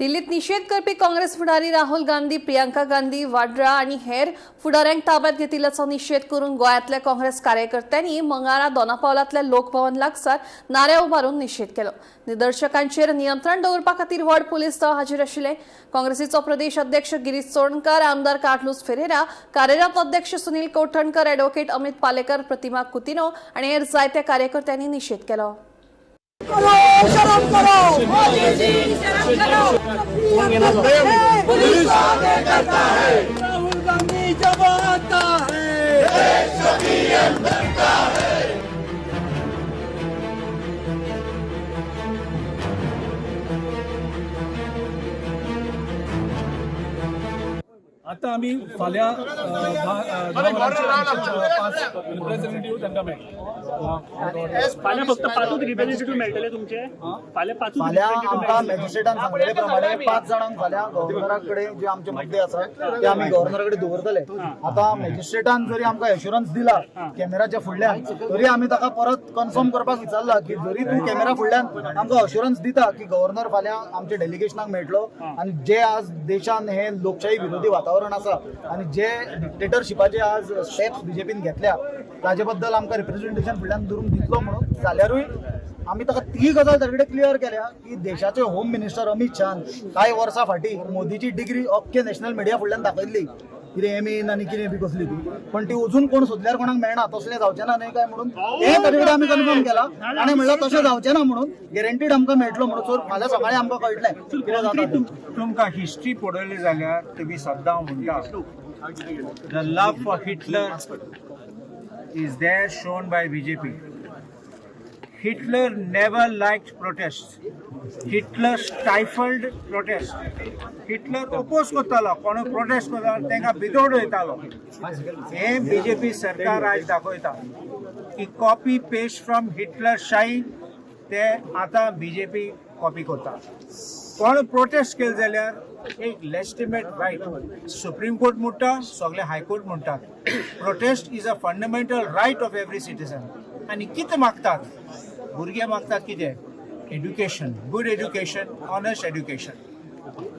दिल्लीत निषेध करपी काँग्रेस फुडारी राहुल गांधी, प्रियंका गांधी वाड्रा आणि हेर फुडाऱ्यांक ताब्यात घेतिल्ल्याचो निषेध करून गोंयांतल्या काँग्रेस कार्यकर्त्यांनी मंगळारा दोनापावलांतल्या लोकभवन लागसार नारे उबारून निषेध केलो. निदर्शकांचेर नियंत्रण दवरपा खातीर व्हड पुलीस दळ हाजीर आशिल्ले. काँग्रेसीचो प्रदेश अध्यक्ष गिरीश चोडणकर, आमदार कार्लोस फेरेरा, कार्यरत अध्यक्ष सुनील कौठणकर, एडव्होकेट अमित पालेकर, प्रतिमा कुतिनो आणि हेर जायत्या कार्यकर्त्यांनी निषेध केलो. शर्म करो मोदी जी, शर्म करो। पुलिस आगे करता है, राहुल गांधी जब आता है देश सभी अंदर का है। आता आम्ही फाल्यां रिप्रेझेंटेटिव्ह तांकां मेळटले. फाल्यां फक्त 5 रिप्रेझेंटेटिव्ह मेळटले तुमचे. फाल्यां आमकां मॅजिस्ट्रेटान सांगले प्रमाणे 5 जाणांक फाल्यां गव्हर्नरा कडेन जे आमचे मुद्दे आसात ते आमी गव्हर्नरा कडेन दवरतले. आता मॅजिस्ट्रेटान जरी आमकां एश्युरन्स दिला कॅमेराच्या फुडल्यान, तरी आमी ताका परत कन्फर्म करपाक विचारला की जरी तूं कॅमेरा फुडल्यान आमकां अश्युरन्स दिता की गव्हर्नर फाल्यां आमच्या डेलिगेशनाक मेळटलो, आणि जे आज देशान हे लोकशाही विरोधी वातावरण आसा आणि जे डिक्टेटरशिपाचे आज स्टेप्स बीजेपीन घेतल्या ताजे बद्दल आमकां रिप्रेझेंटेशन फुडल्यान दवरून दितलो म्हणून जाल्यारूय आमी ताका ती गजाल ताचे कडेन क्लियर केल्या की देशाचे होम मिनिस्टर अमित शाहान कांय वर्सां फाटीं मोदीची डिग्री अख्खे नॅशनल मिडिया फुडल्यान दाखयल्ली, कितें एमीन आनी कितें बी कसली ती, पण ती अजून कोण सोदल्यार कोणाक मेळना, तसलें जावचें ना न्हय काय म्हणून हे ताचे कडेन आमी कन्फर्म केला आनी म्हणलें तशें जावचें ना म्हणून गॅरंटीड आमकां मेळटलो म्हणून. सो फाल्यां सकाळीं आमकां कळटलें कितें जाता. तुमकां हिस्ट्री पळयली जाल्यार तुमी सद्दां म्हणटा the love for Hitler is there shown by BJP. Hitler never liked protests. Hitler stifled protest. Hitler oppose करतालो, कोण प्रोटेस्ट करतालो तांकां भितर वयतालो. हे BJP सरकार आज दाखयता की कॉपी पेस्ट फ्रॉम हिटलर शाही ते आतां BJP कॉपी करता. कोण प्रोटेस्ट केले जाल्यार एक लेजिटिमेट रायट सुप्रीम कोर्ट म्हणटा, सगळे हायकोर्ट म्हणटात. Protest is a fundamental right of every citizen. आनी कितें मागतात भुरगे मागतात कितें education, good education, honest education.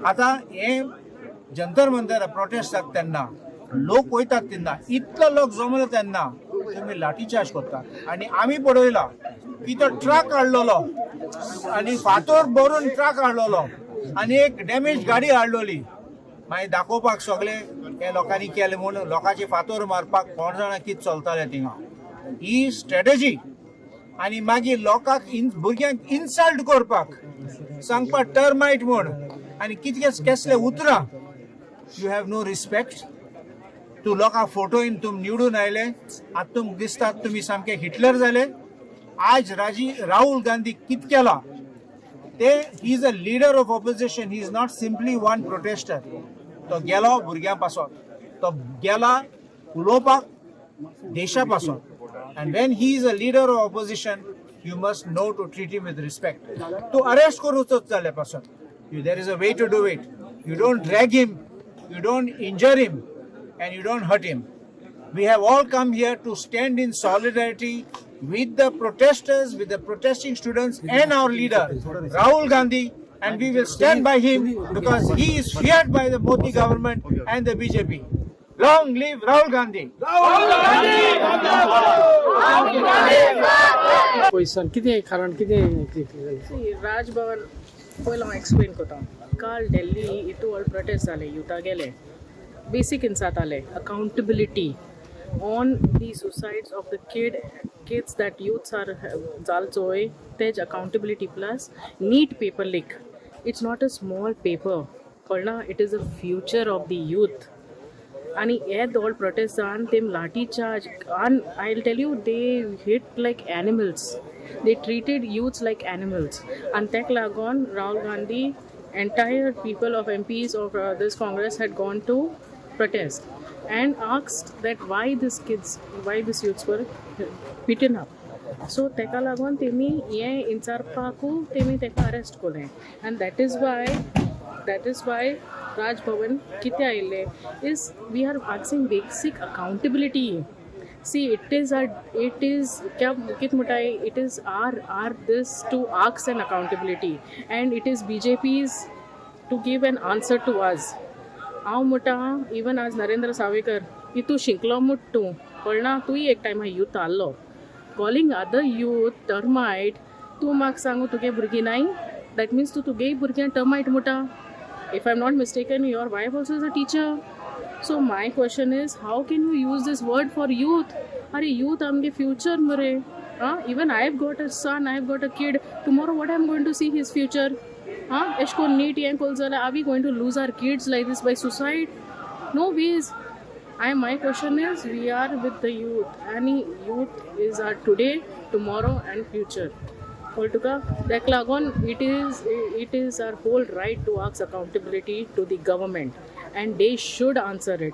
आतां हे जंतर मंतर प्रोटेस्ट जाता तेन्ना लोक वयतात तेन्ना इतलो लोक जमलो तेन्ना तुमी लाठीचार्ज करतात. आनी आमी पळयला की तो ट्रक हाडलेलो आनी फातर भरून ट्रक हाडलेलो आनी एक डॅमेज गाडी हाडलेली, मागीर दाखोवपाक सगळे हे लोकांनी केले म्हणून लोकांची फातर मारपाक कोण जाणा कितें चलताले थिंगा. ही स्ट्रॅटेजी. आनी मागीर लोकांक भुरग्यांक इन्सल्ट करपाक सांगपाक टर्मायट म्हण आनी कितकेच कसले उतरां. You have no respect. तूं लोकांक फोटोईन तुम निवडून आयले, आतां तुमकां दिसता तुमी सामके हिटलर जाले. आज राहुल गांधी कितें केला ते he is a leader of opposition. He is not simply one protester. तो गेलो भुरग्यां पासून, तो गेला उलोवपाक देशा पासून. and when he is a leader of opposition you must know to treat him with respect. To arrest करूचो जाल्या पासून there is a way to do it. You don't drag him, you don't injure him, and you don't hurt him. We have all come here to stand in solidarity with the protesters, with the protesting students and our leader Rahul Gandhi, and we will stand by him because he is feared by the Modi government and the BJP. Long live Rahul Gandhi. Question कितें कारण कितें राजभवन पयलो हांव explain कोता. काल दिल्ली इतू व्हड prostate जाले, युथा गेले, बेसीक हिंसा जाले. Accountability on the suicides of the kids that youths are जालचोय तेज accountability plus NEET paper leak. It's not a small paper कळना. It is a future of the youth. आणि हे दोन प्रोटेस्ट जावन तेम lathi charge and I'll tell you they hit like animals. They treated youths like animals, and tek lagon Rahul Gandhi, entire people of MPs of this Congress had gone to protest and asked that why these youths were beaten up. So teka lagon temi ye insarpaku temi teka arrest kole, and that is why Raj Bhavan kite aile is we are asking basic accountability. See, it is our this to ask an accountability, and it is BJP's to give an answer to us. हांव म्हणटा even आज नरेंद्र सावयकर की तूं शिंकलो म्हूट तूं कळना तूंय एक time youth आहलो कॉलिंग अदर यूथ टर्मायट तूं म्हाका सांगू तुगे भुरगीं नाय दॅट मिन्स तूं तुगे भुरग्यांक टर्मायट म्हणटा if I am not mistaken your wife also is a teacher so my question is how can you use this word for youth अरे यूथ आमगे फ्युचर मरे even I have got a son, I have got a kid. Tomorrow, what I am going to see his future? Esh ko neat yank kolzala. Are we going to lose our kids like this by suicide? No ways. My question is, we are with the youth. Any youth is our today, tomorrow, and future. Koltuka, Deklagon, it is our whole right to ask accountability to the government, and they should answer it.